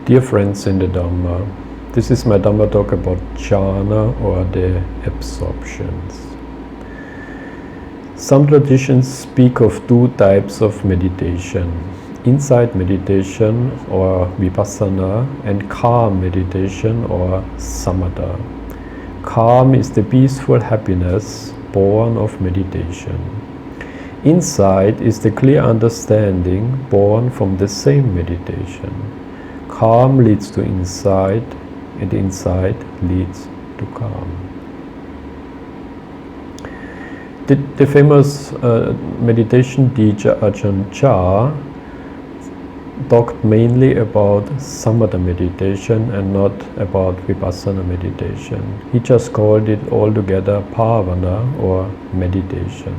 Dear friends in the Dhamma, this is my Dhamma talk about Jhana or the absorptions. Some traditions speak of two types of meditation: insight meditation or vipassana and calm meditation or samatha. Calm is the peaceful happiness born of meditation. Insight is the clear understanding born from the same meditation. Calm leads to insight, and insight leads to calm. The famous meditation teacher Ajahn Chah talked mainly about samatha meditation and not about vipassana meditation. He just called it altogether bhavana or meditation.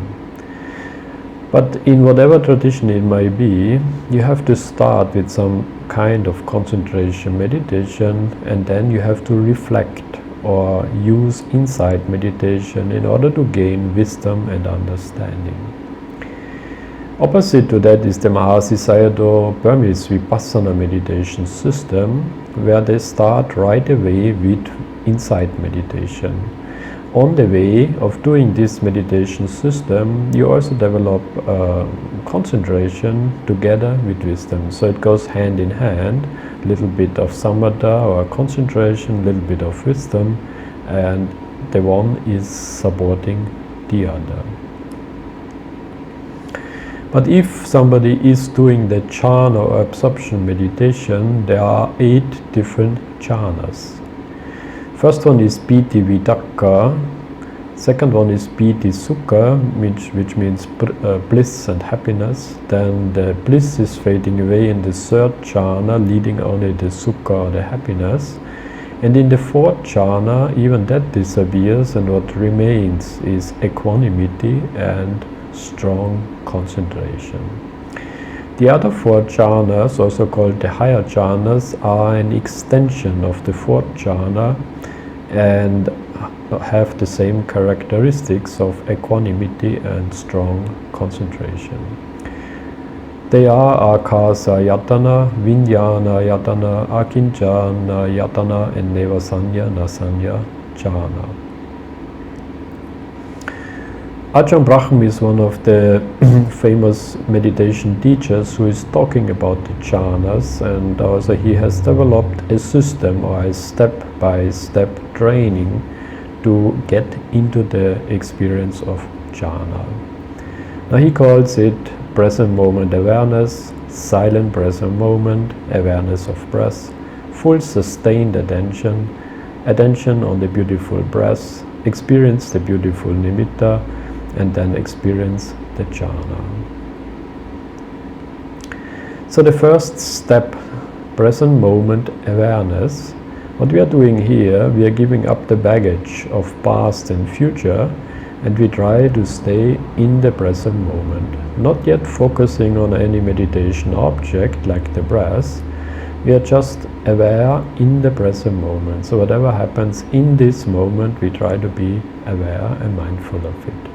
But in whatever tradition it might be, you have to start with some kind of concentration meditation, and then you have to reflect or use insight meditation in order to gain wisdom and understanding. Opposite to that is the Mahasi Sayadaw Burmese Vipassana meditation system, where they start right away with insight meditation. On the way of doing this meditation system, you also develop concentration together with wisdom. So it goes hand in hand, a little bit of samatha or concentration, a little bit of wisdom, and the one is supporting the other. But if somebody is doing the jhana or absorption meditation, there are 8 different jhanas. First one is piti vitakka, second one is piti sukha, which means bliss and happiness. Then the bliss is fading away in the third jhana, leading only the sukha or the happiness. And in the fourth jhana, even that disappears, and what remains is equanimity and strong concentration. The other 4 jhanas, also called the higher jhanas, are an extension of the fourth jhana and have the same characteristics of equanimity and strong concentration. They are akasa yatana, vinyana yatana, akinchana yatana, and nevasanya nasanya jhana. Ajahn Brahm is one of the famous meditation teachers who is talking about the jhanas, and also he has developed a system or a step-by-step training to get into the experience of jhana. Now he calls it present moment awareness, silent present moment, awareness of breath, full sustained attention, attention on the beautiful breath, experience the beautiful nimitta, and then experience the jhana. So the first step, present moment awareness. What we are doing here, we are giving up the baggage of past and future, and we try to stay in the present moment, not yet focusing on any meditation object like the breath. We are just aware in the present moment. So whatever happens in this moment, we try to be aware and mindful of it.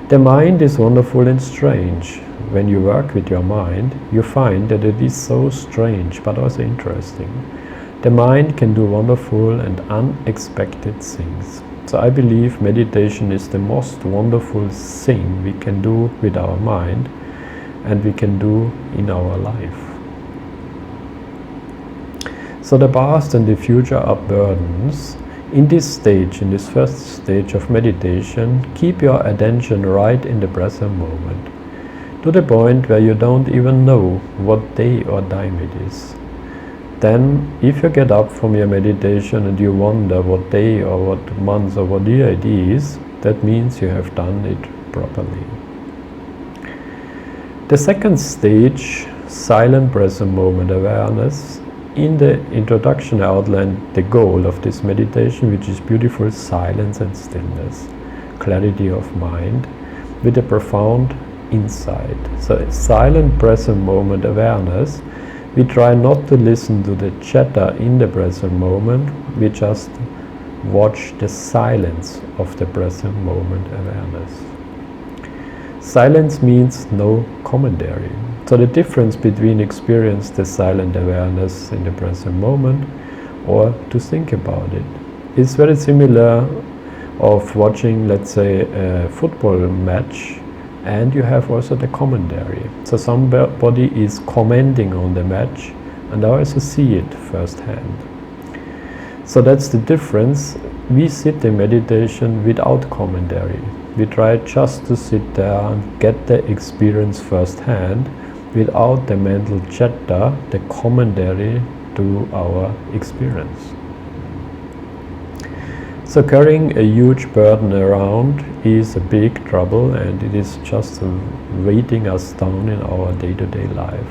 The mind is wonderful and strange. When you work with your mind, you find that it is so strange but also interesting. The mind can do wonderful and unexpected things. So I believe meditation is the most wonderful thing we can do with our mind and we can do in our life. So the past and the future are burdens. In this stage, in this first stage of meditation, keep your attention right in the present moment, to the point where you don't even know what day or time it is. Then, if you get up from your meditation and you wonder what day or what month or what year it is, that means you have done it properly. The second stage, silent present moment awareness. In the introduction I outlined the goal of this meditation, which is beautiful silence and stillness, clarity of mind, with a profound insight. So silent present moment awareness. We try not to listen to the chatter in the present moment, we just watch the silence of the present moment awareness. Silence means no commentary. So the difference between experience the silent awareness in the present moment or to think about it is very similar of watching, let's say, a football match, and you have also the commentary. So somebody is commenting on the match and I also see it firsthand. So that's the difference. We sit in meditation without commentary. We try just to sit there and get the experience firsthand without the mental chatter, the commentary to our experience. So carrying a huge burden around is a big trouble, and it is just weighting us down in our day-to-day life.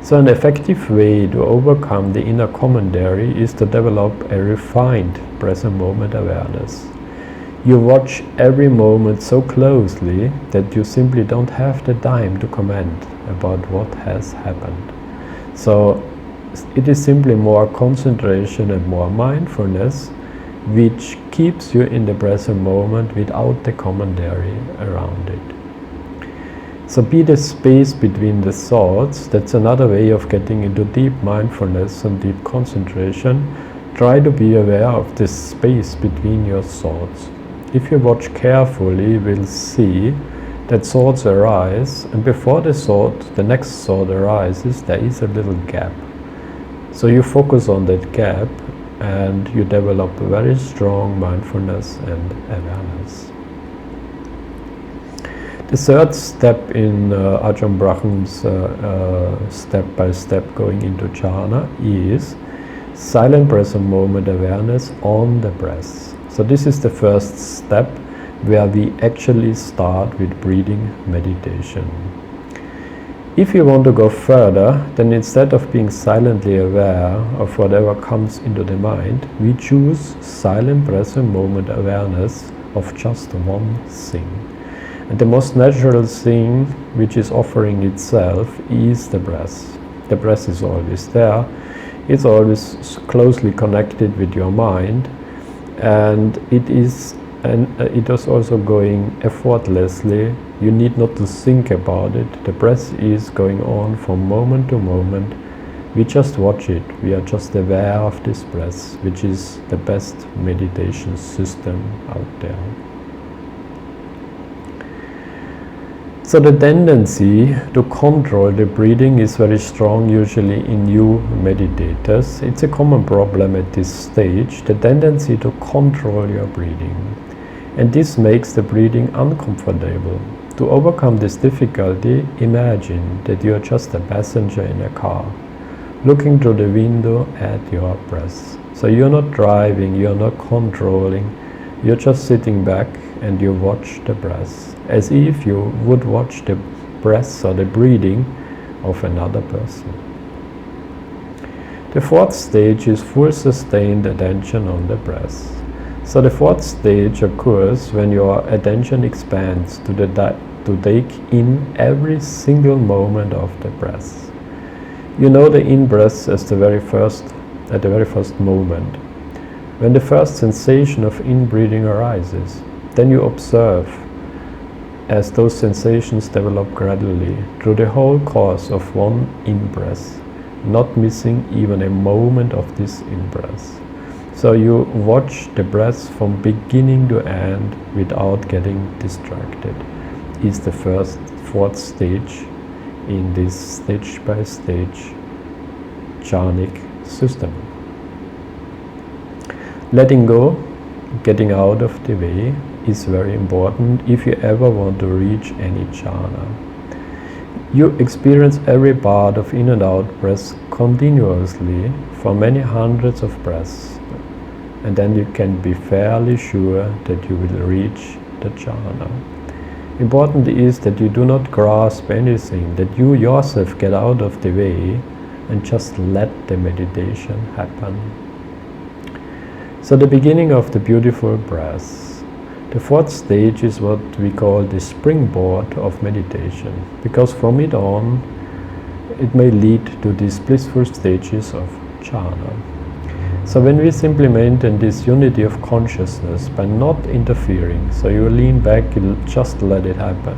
So an effective way to overcome the inner commentary is to develop a refined present moment awareness. You watch every moment so closely that you simply don't have the time to comment about what has happened. So it is simply more concentration and more mindfulness, which keeps you in the present moment without the commentary around it. So be the space between the thoughts. That's another way of getting into deep mindfulness and deep concentration. Try to be aware of this space between your thoughts. If you watch carefully, you will see that thoughts arise, and before the next thought arises, there is a little gap. So you focus on that gap and you develop a very strong mindfulness and awareness. The third step in Ajahn Brahm's step-by-step going into jhana is silent present moment awareness on the breath. So this is the first step where we actually start with breathing meditation. If you want to go further, then instead of being silently aware of whatever comes into the mind, we choose silent present moment awareness of just one thing. And the most natural thing which is offering itself is the breath. The breath is always there. It's always closely connected with your mind, and it is also going effortlessly. You need not to think about it. The breath is going on from moment to moment. We just watch it. We are just aware of this breath, which is the best meditation system out there. So the tendency to control the breathing is very strong usually in new meditators. It's a common problem at this stage, the tendency to control your breathing. And this makes the breathing uncomfortable. To overcome this difficulty, imagine that you are just a passenger in a car, looking through the window at your breath. So you're not driving, you're not controlling, you're just sitting back and you watch the breath, as if you would watch the breath or the breathing of another person. The fourth stage is full sustained attention on the breath. So the fourth stage occurs when your attention expands to take in every single moment of the breath. You know the in-breath at the very first moment. When the first sensation of in-breathing arises, then you observe as those sensations develop gradually through the whole course of one in-breath, not missing even a moment of this in-breath. So you watch the breath from beginning to end without getting distracted. Is the fourth stage in this stage-by-stage jhanic system. Letting go, getting out of the way, is very important if you ever want to reach any jhana. You experience every part of in and out breath continuously for many hundreds of breaths, and then you can be fairly sure that you will reach the jhana. Important is that you do not grasp anything, that you yourself get out of the way and just let the meditation happen. So the beginning of the beautiful breath. The fourth stage is what we call the springboard of meditation, because from it on it may lead to these blissful stages of jhana. So when we simply maintain this unity of consciousness by not interfering, so you lean back, you just let it happen,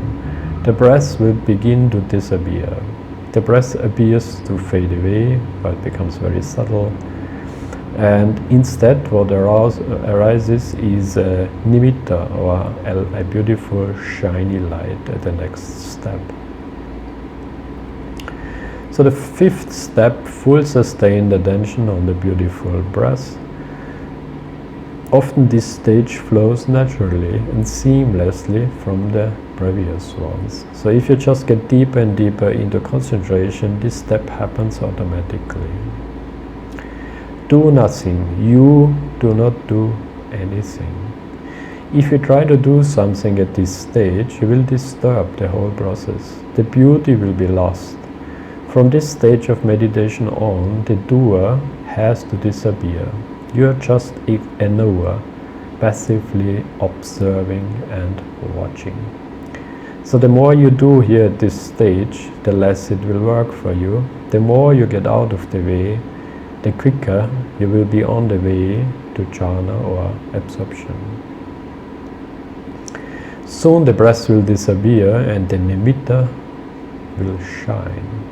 the breath will begin to disappear. The breath appears to fade away, or it becomes very subtle. And instead, what arises is a nimitta, or a beautiful shiny light at the next step. So the fifth step, full sustained attention on the beautiful breath. Often this stage flows naturally and seamlessly from the previous ones. So if you just get deeper and deeper into concentration, this step happens automatically. Do nothing. You do not do anything. If you try to do something at this stage, you will disturb the whole process. The beauty will be lost. From this stage of meditation on, the doer has to disappear. You are just a knower, passively observing and watching. So the more you do here at this stage, the less it will work for you. The more you get out of the way, the quicker you will be on the way to jhana or absorption. Soon the breath will disappear and the nimitta will shine.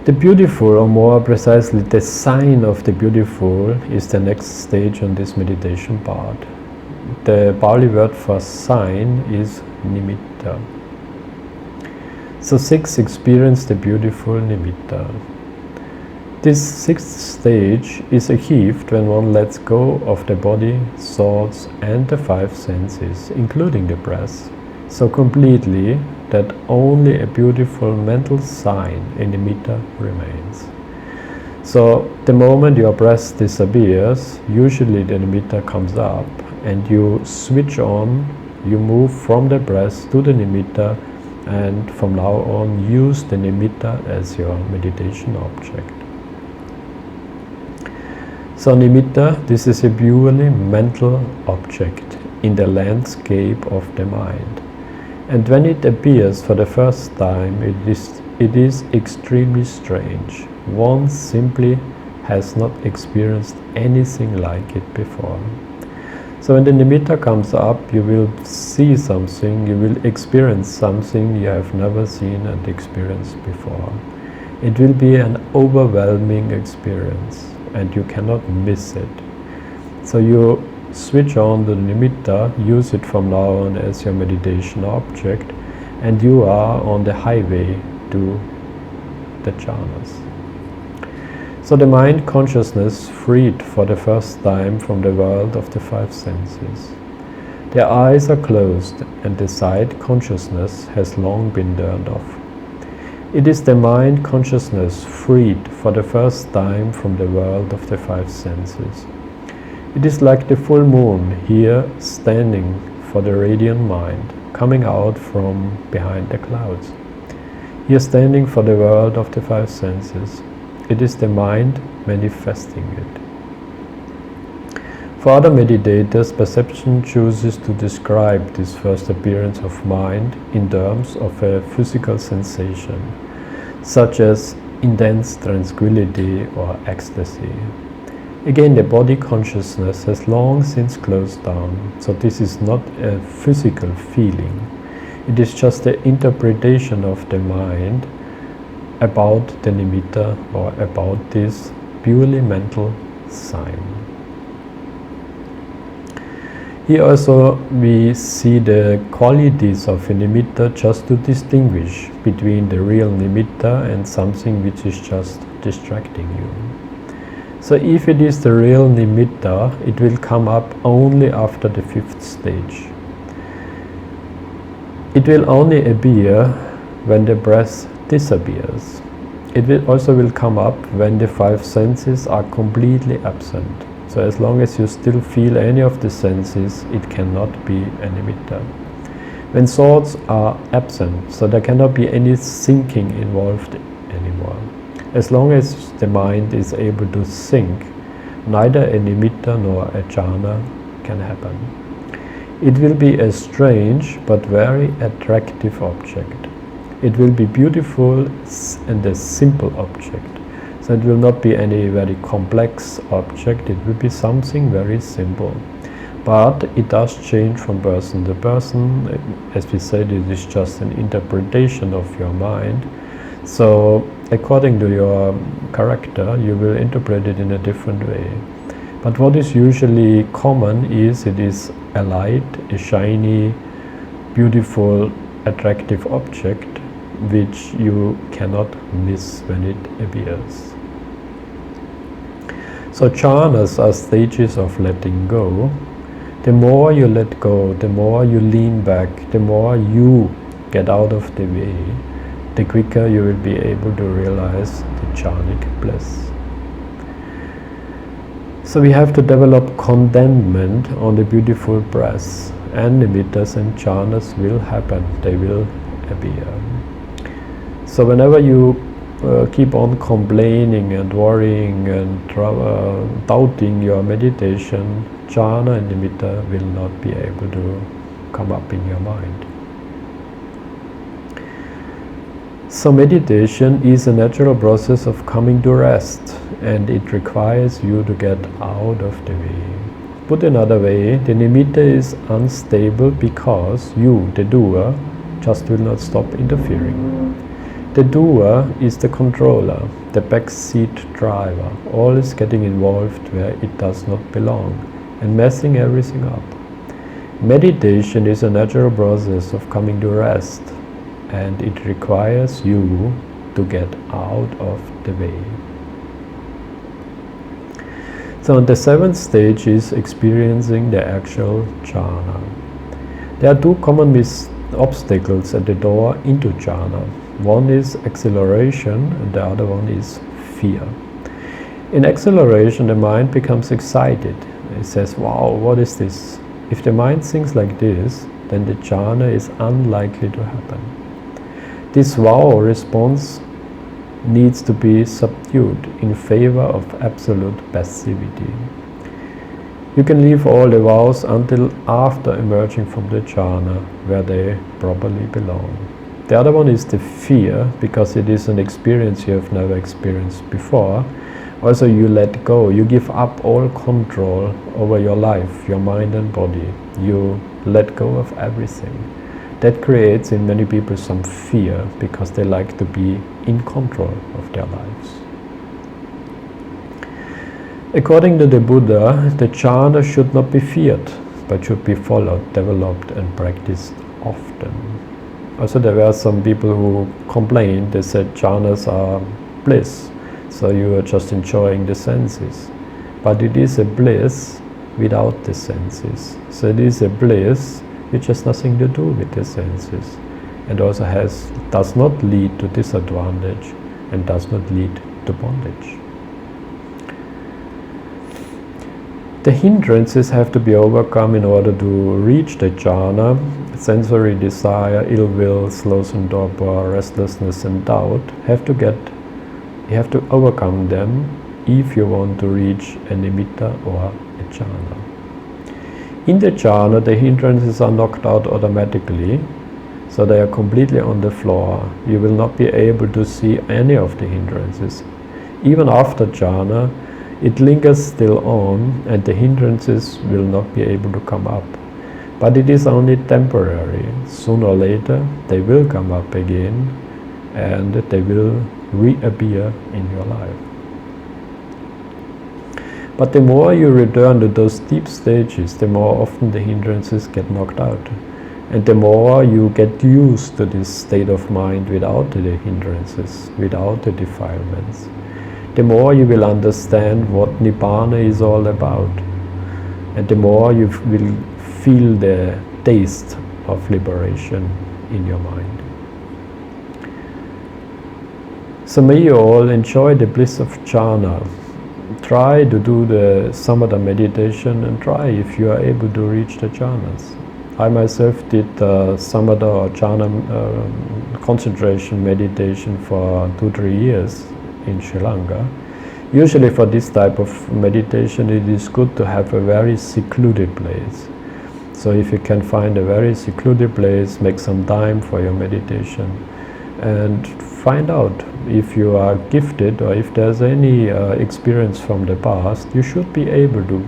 The beautiful, or more precisely the sign of the beautiful, is the next stage on this meditation part. The Pali word for sign is nimitta. So 6 experience the beautiful nimitta. This 6th stage is achieved when one lets go of the body, thoughts and the 5 senses, including the breath, so completely that only a beautiful mental sign, a nimitta, remains. So the moment your breath disappears, usually the nimitta comes up and you switch on, you move from the breath to the nimitta, and from now on use the nimitta as your meditation object. So nimitta, this is a purely mental object in the landscape of the mind. And when it appears for the first time, it is extremely strange. One simply has not experienced anything like it before. So when the nimitta comes up, you will see something, you will experience something you have never seen and experienced before. It will be an overwhelming experience and you cannot miss it. So you switch on the nimitta, use it from now on as your meditation object, and you are on the highway to the jhanas. So the mind consciousness freed for the first time from the world of the 5 senses. Their eyes are closed and the sight consciousness has long been turned off. It is the mind consciousness freed for the first time from the world of the 5 senses. It is like the full moon here standing for the radiant mind, coming out from behind the clouds. Here standing for the world of the 5 senses. It is the mind manifesting it. For other meditators, perception chooses to describe this first appearance of mind in terms of a physical sensation, such as intense tranquility or ecstasy. Again, the body consciousness has long since closed down, so this is not a physical feeling. It is just the interpretation of the mind about the nimitta, or about this purely mental sign. Here also we see the qualities of a nimitta just to distinguish between the real nimitta and something which is just distracting you. So if it is the real nimitta, it will come up only after the 5th stage. It will only appear when the breath disappears. It will also come up when the 5 senses are completely absent. So as long as you still feel any of the senses, it cannot be a nimitta. When thoughts are absent, so there cannot be any thinking involved anymore. As long as the mind is able to think, neither a nimitta nor a jhana can happen. It will be a strange but very attractive object. It will be beautiful and a simple object. So it will not be any very complex object, it will be something very simple. but it does change from person to person. As we said, it is just an interpretation of your mind. So according to your character, you will interpret it in a different way. But what is usually common is it is a light, a shiny, beautiful, attractive object which you cannot miss when it appears. So jhanas are stages of letting go. The more you let go, the more you lean back, the more you get out of the way, the quicker you will be able to realize the jhanic bliss. So we have to develop contentment on the beautiful breath, and nimittas and jhanas will happen, they will appear. So whenever you keep on complaining and worrying and doubting your meditation, jhana and nimitta will not be able to come up in your mind. So meditation is a natural process of coming to rest, and it requires you to get out of the way. Put another way, the nimitta is unstable because you, the doer, just will not stop interfering. The doer is the controller, the backseat driver, always getting involved where it does not belong and messing everything up. Meditation is a natural process of coming to rest, and it requires you to get out of the way. So the seventh stage is experiencing the actual jhana. There are two common obstacles at the door into jhana. One is exhilaration and the other one is fear. In exhilaration, the mind becomes excited. It says, wow, what is this? If the mind thinks like this, then the jhana is unlikely to happen. This wow response needs to be subdued in favor of absolute passivity. You can leave all the vows until after emerging from the jhana, where they properly belong. The other one is the fear, because it is an experience you have never experienced before. Also, you let go, you give up all control over your life, your mind and body. You let go of everything. That creates in many people some fear, because they like to be in control of their lives. According to the Buddha, the jhana should not be feared, but should be followed, developed and practiced often. Also, there were some people who complained. They said jhanas are bliss, so you are just enjoying the senses. But it is a bliss without the senses. So it is a bliss which has nothing to do with the senses, and also does not lead to disadvantage and does not lead to bondage. The hindrances have to be overcome in order to reach the jhana. Sensory desire, ill will, sloth and torpor, restlessness and doubt you have to overcome them if you want to reach a nimitta or a jhana. In the jhana, the hindrances are knocked out automatically, so they are completely on the floor. You will not be able to see any of the hindrances. Even after jhana, it lingers still on, and the hindrances will not be able to come up. But it is only temporary. Sooner or later, they will come up again, and they will reappear in your life. But the more you return to those deep stages, the more often the hindrances get knocked out. And the more you get used to this state of mind without the hindrances, without the defilements, the more you will understand what Nibbana is all about. And the more you will feel the taste of liberation in your mind. So may you all enjoy the bliss of jhana. Try to do the samatha meditation, and try if you are able to reach the jhanas. I myself did samatha or jhana concentration meditation for 2-3 years in Sri Lanka. Usually for this type of meditation, it is good to have a very secluded place. So if you can find a very secluded place, make some time for your meditation and find out if you are gifted, or if there's any experience from the past, you should be able to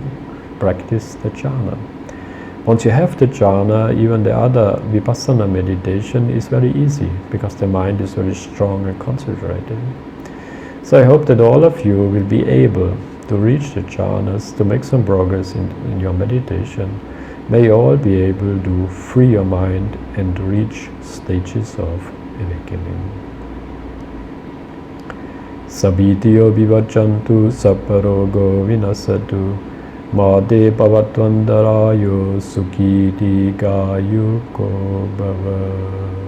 practice the jhana. Once you have the jhana, even the other vipassana meditation is very easy because the mind is very strong and concentrated. So I hope that all of you will be able to reach the jhanas, to make some progress in your meditation. May you all be able to free your mind and reach stages of awakening. Sabitiyo vivachantu saparogo vinasatu Made Bhavatvandarayo Sukhiti Gayuko Bhava.